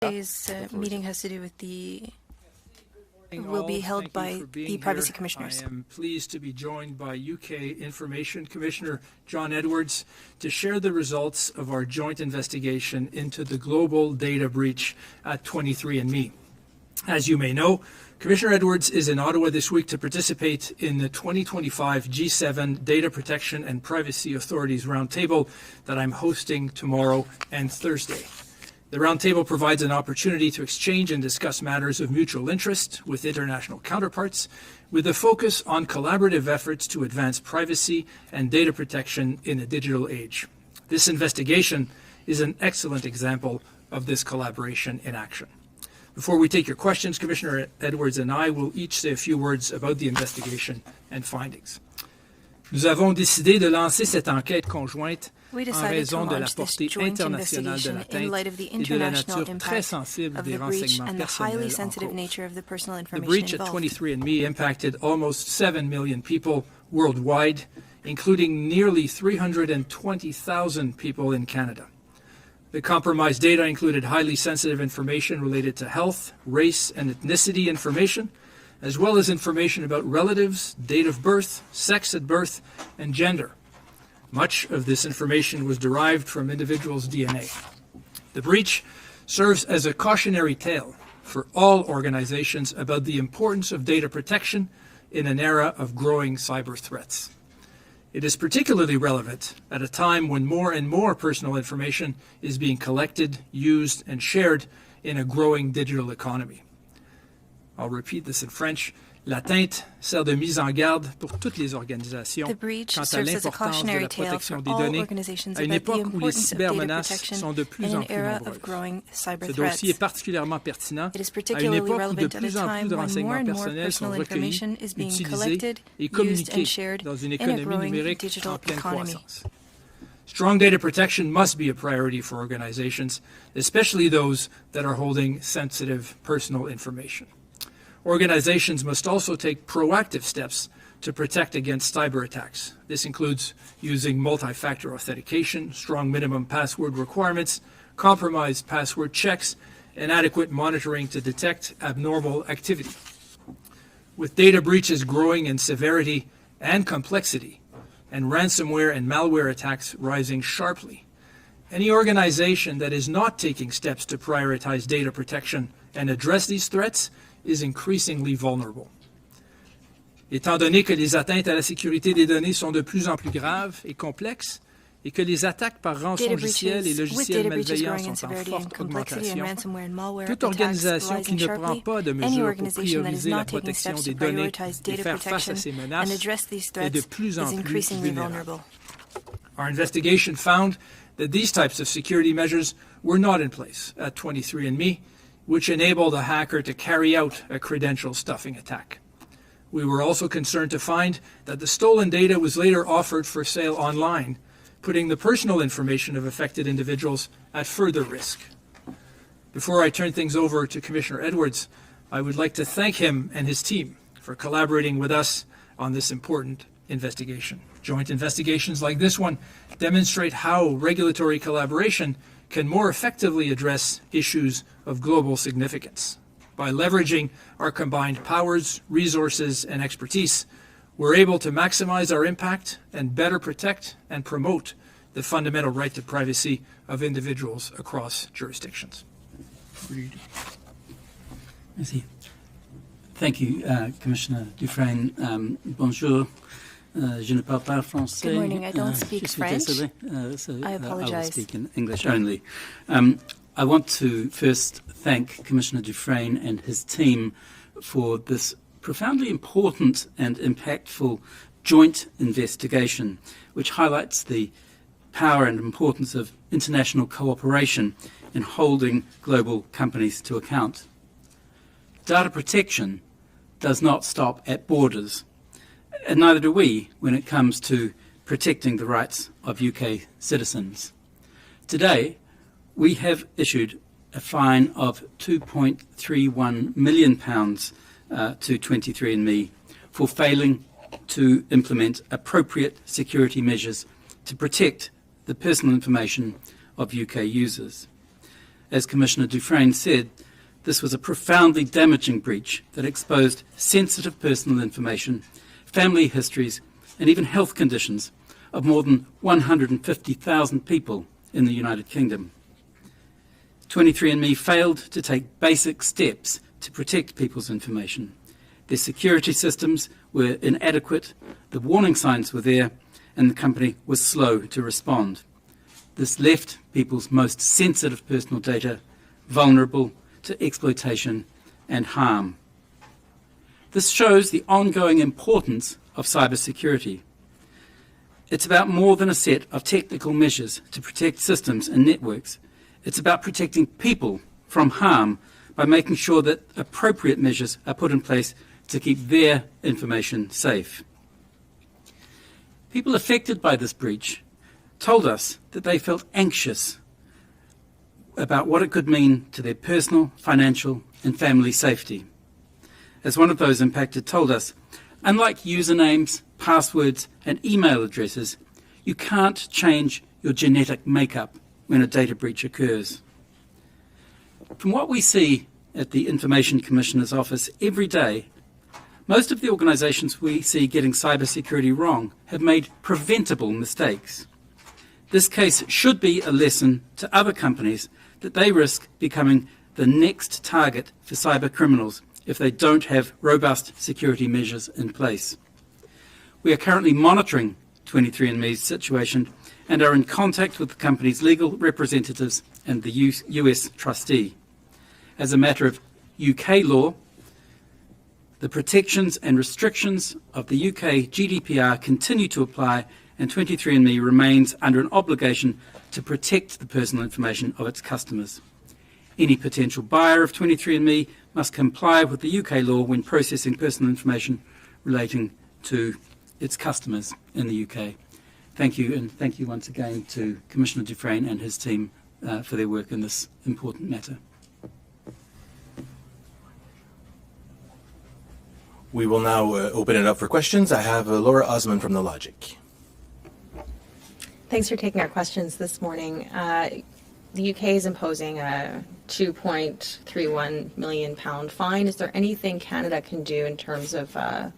Today's meeting has to do with will be held by the Privacy Commissioners. I am pleased to be joined by UK Information Commissioner John Edwards to share the results of our joint investigation into the global data breach at 23andMe. As you may know, Commissioner Edwards is in Ottawa this week to participate in the 2025 G7 Data Protection and Privacy Authorities Roundtable that I'm hosting tomorrow and Thursday. The Roundtable provides an opportunity to exchange and discuss matters of mutual interest with international counterparts, with a focus on collaborative efforts to advance privacy and data protection in a digital age. This investigation is an excellent example of this collaboration in action. Before we take your questions, Commissioner Edwards and I will each say a few words about the investigation and findings. Nous avons décidé de lancer cette enquête conjointe en raison de la portée internationale de l'atteinte et de la nature très sensible des renseignements personnels en cause. The breach at 23andMe impacted almost 7 million people worldwide, including nearly 320,000 people in Canada. The compromised data included highly sensitive information related to health, race, and ethnicity information, as well as information about relatives, date of birth, sex at birth, and gender. Much of this information was derived from individuals' DNA. The breach serves as a cautionary tale for all organizations about the importance of data protection in an era of growing cyber threats. It is particularly relevant at a time when more and more personal information is being collected, used, and shared in a growing digital economy. I'll repeat this in French. L'atteinte sert de mise en garde pour toutes les organisations quant à l'importance de la protection des données à une époque où les cybermenaces sont de plus en plus nombreuses. Ce dossier est particulièrement pertinent à une époque où de plus en plus de renseignements personnels sont recueillis, utilisés et communiqués dans une économie numérique en pleine croissance. Strong data protection must be a priority for organizations, especially those that are holding sensitive personal information. Organizations must also take proactive steps to protect against cyber attacks. This includes using multi-factor authentication, strong minimum password requirements, compromised password checks, and adequate monitoring to detect abnormal activity. With data breaches growing in severity and complexity, and ransomware and malware attacks rising sharply, any organization that is not taking steps to prioritize data protection and address these threats is increasingly vulnerable. Étant donné que les atteintes à la sécurité des données sont de plus en plus graves et complexes, et que les attaques par rançongiciel et logiciels malveillants sont en forte augmentation, toute organisation qui ne prend pas de mesures pour prioriser la protection des données et faire face à ces menaces est de plus en plus vulnérable. Our investigation found that these types of security measures were not in place at 23andMe, which enabled a hacker to carry out a credential stuffing attack. We were also concerned to find that the stolen data was later offered for sale online, putting the personal information of affected individuals at further risk. Before I turn things over to Commissioner Edwards, I would like to thank him and his team for collaborating with us on this important investigation. Joint investigations like this one demonstrate how regulatory collaboration can more effectively address issues of global significance. By leveraging our combined powers, resources, and expertise, we're able to maximize our impact and better protect and promote the fundamental right to privacy of individuals across jurisdictions. Merci. Thank you, Commissioner Dufresne. Bonjour. Je ne parle pas français. Good morning. I don't speak French. So, I apologize. I will speak in English only. I want to first thank Commissioner Dufresne and his team for this profoundly important and impactful joint investigation, which highlights the power and importance of international cooperation in holding global companies to account. Data protection does not stop at borders, and neither do we when it comes to protecting the rights of UK citizens. Today, we have issued a fine of £2.31 million to 23andMe for failing to implement appropriate security measures to protect the personal information of UK users. as Commissioner Dufresne said, this was a profoundly damaging breach that exposed sensitive personal information, family histories, and even health conditions of more than 150,000 people in the United Kingdom. 23andMe failed to take basic steps to protect people's information. Their security systems were inadequate, the warning signs were there, and the company was slow to respond. This left people's most sensitive personal data vulnerable to exploitation and harm. This shows the ongoing importance of cybersecurity. It's about more than a set of technical measures to protect systems and networks. It's about protecting people from harm by making sure that appropriate measures are put in place to keep their information safe. People affected by this breach told us that they felt anxious about what it could mean to their personal, financial, and family safety. As one of those impacted told us, unlike usernames, passwords, and email addresses, you can't change your genetic makeup when a data breach occurs. From what we see at the Information Commissioner's Office every day, most of the organisations we see getting cybersecurity wrong have made preventable mistakes. This case should be a lesson to other companies that they risk becoming the next target for cyber criminals if they don't have robust security measures in place. We are currently monitoring 23andMe's situation and are in contact with the company's legal representatives and the US trustee. As a matter of UK law, the protections and restrictions of the UK GDPR continue to apply, and 23andMe remains under an obligation to protect the personal information of its customers. Any potential buyer of 23andMe must comply with the UK law when processing personal information relating to its customers in the UK. Thank you, and thank you once again to Commissioner Dufresne and his team for their work in this important matter. We will now open it up for questions. I have Laura Osman from The Logic. Thanks for taking our questions this morning. The UK is imposing a £2.31 million fine. Is there anything Canada can do in terms of a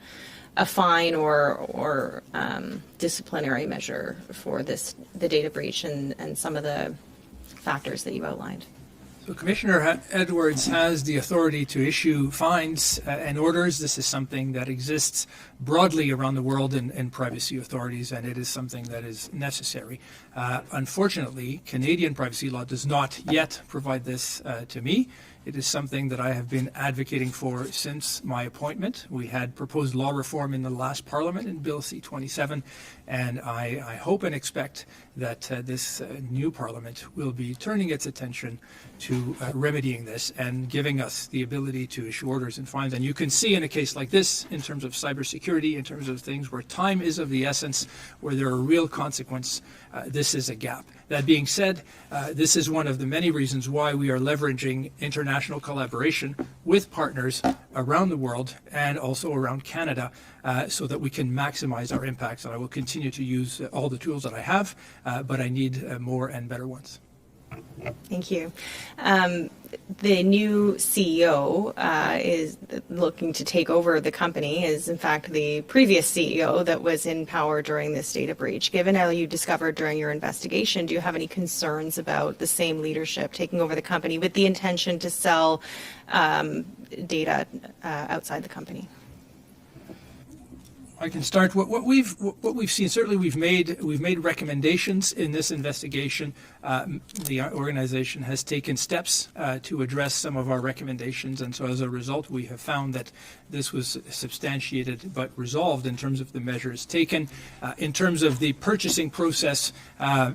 fine or disciplinary measure for the data breach and some of the factors that you outlined? So Commissioner Edwards has the authority to issue fines and orders. This is something that exists broadly around the world in privacy authorities, and it is something that is necessary. Unfortunately, Canadian privacy law does not yet provide this to me. It is something that I have been advocating for since my appointment. We had proposed law reform in the last Parliament in Bill C-27, and I hope and expect that this new Parliament will be turning its attention to remedying this and giving us the ability to issue orders and fines. And you can see in a case like this, in terms of cybersecurity, in terms of things where time is of the essence, where there are real consequences, this is a gap. That being said, this is one of the many reasons why we are leveraging international collaboration with partners around the world and also around Canada so that we can maximize our impacts. And I will continue to use all the tools that I have, but I need more and better ones. Thank you. The new CEO is looking to take over the company, is in fact the previous CEO that was in power during this data breach. Given how you discovered during your investigation, do you have any concerns about the same leadership taking over the company with the intention to sell data outside the company? I can start. What we've seen. Certainly, we've made recommendations in this investigation. The organization has taken steps to address some of our recommendations, and so as a result, we have found that this was substantiated but resolved in terms of the measures taken. In terms of the purchasing process,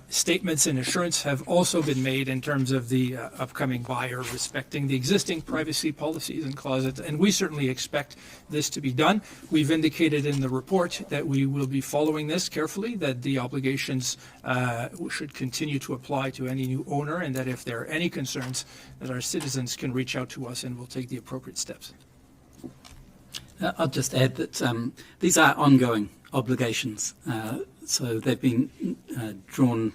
statements and assurance have also been made in terms of the upcoming buyer respecting the existing privacy policies and clauses, and we certainly expect this to be done. We've indicated in the report that we will be following this carefully, that the obligations should continue to apply to any new owner, and that if there are any concerns, that our citizens can reach out to us and we'll take the appropriate steps. I'll just add that these are ongoing obligations, so they've been drawn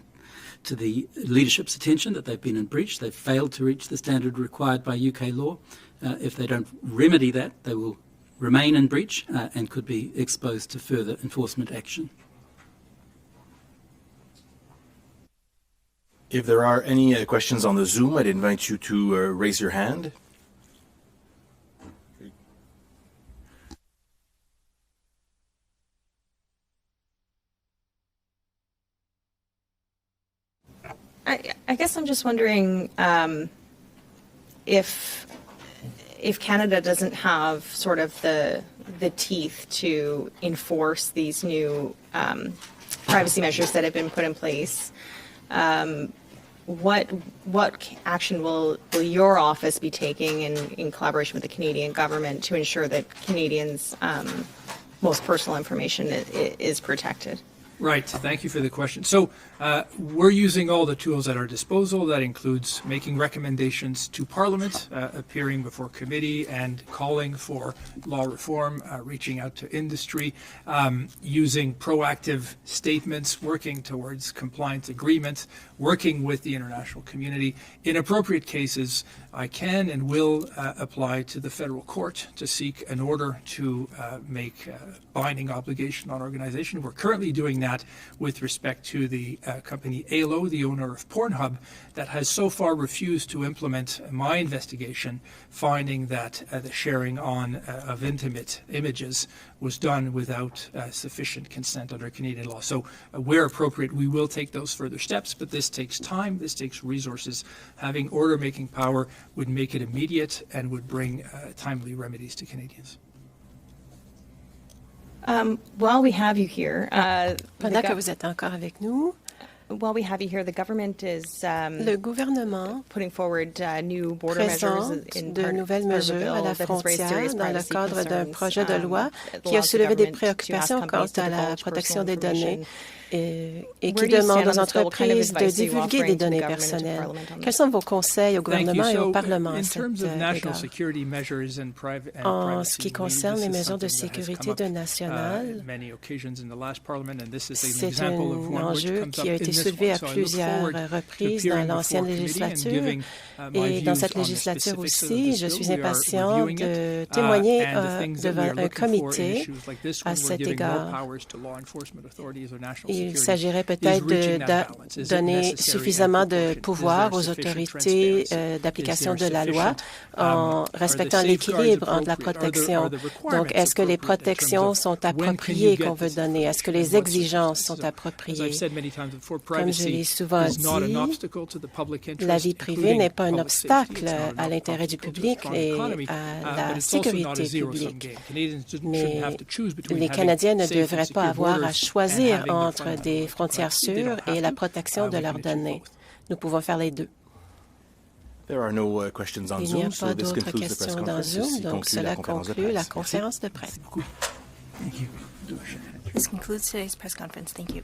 to the leadership's attention that they've been in breach. They've failed to reach the standard required by UK law. If they don't remedy that, they will remain in breach and could be exposed to further enforcement action. If there are any questions on the Zoom, I'd invite you to raise your hand. I guess I'm just wondering if Canada doesn't have sort of the teeth to enforce these new privacy measures that have been put in place, what action will your office be taking in collaboration with the Canadian government to ensure that Canadians' most personal information is protected? Right. Thank you for the question. So we're using all the tools at our disposal. That includes making recommendations to Parliament, appearing before committee and calling for law reform, reaching out to industry, using proactive statements, working towards compliance agreements, working with the international community. In appropriate cases, I can and will apply to the federal court to seek an order to make binding obligation on organization. We're currently doing that with respect to the company ALO, the owner of Pornhub, that has so far refused to implement my investigation, finding that the sharing on of intimate images was done without sufficient consent under Canadian law. So where appropriate, we will take those further steps, but this takes time, this takes resources. Having order-making power would make it immediate and would bring timely remedies to Canadians. While we have you here, Pendant que vous êtes encore avec nous, while we have you here, the government is le gouvernement putting forward new border measures présente in de part nouvelles of a mesures bill à la that has raised frontière serious dans le privacy cadre d'un concerns. projet de loi It qui a allows the soulevé des government to ask préoccupations quant companies to à la divulge protection personal des données information. et Where qui do you demande stand aux on this bill? What kind of entreprises de advice are you divulguer offering des to the données government and to personnelles. Parliament on Quels this? sont vos conseils au Thank you. gouvernement et au So, Parlement à in cet terms of national égard? security measures and En ce privacy, qui concerne this les is mesures de something that has sécurité come up, nationale, many occasions in the last Parliament, and this is an c'est example of un one which enjeu comes up qui a in été this soulevé one. à So I look plusieurs forward to reprises dans appearing l'ancienne before committee and législature. giving my Et dans views cette on the législature specifics of aussi, this je bill. suis We are impatient reviewing de it, témoigner and the things that we devant are un looking for in comité issues like this à when we're cet giving more égard. powers to law enforcement authorities or national Il security s'agirait is peut-être reaching de that balance. Is it donner necessary and suffisamment de proportionate? Is pouvoir there aux sufficient autorités transparency? d'application Is there de la loi sufficient, en are the respectant safeguards l'équilibre entre la appropriate? protection. Are the requirements Donc, est-ce que les appropriate in terms protections of sont when can you appropriées get qu'on veut this donner? Est-ce que les information? In what exigences circumstances? sont As I've appropriées? said many times before, Comme je l'ai privacy souvent is not an dit, obstacle to the public interest, la vie privée including n'est pas un public safety. obstacle It's not à an l'intérêt du obstacle to a public strong et economy, à but la it's also not a sécurité zero-sum publique. game. Canadians shouldn't Mais have to choose between les having Canadiens ne safe and devraient pas secure avoir à borders and choisir having their entre fundamental des right to frontières privacy. They sûres don't have et la to. protection de We leurs can achieve données. both. Nous pouvons faire les deux. There are no questions on Il n'y a Zoom, so pas this d'autres concludes the press questions dans conference. Zoom, Ceci donc conclut la cela conférence de conclut la presse. Merci. conférence de presse. Thank you. This concludes today's press conference. Thank you.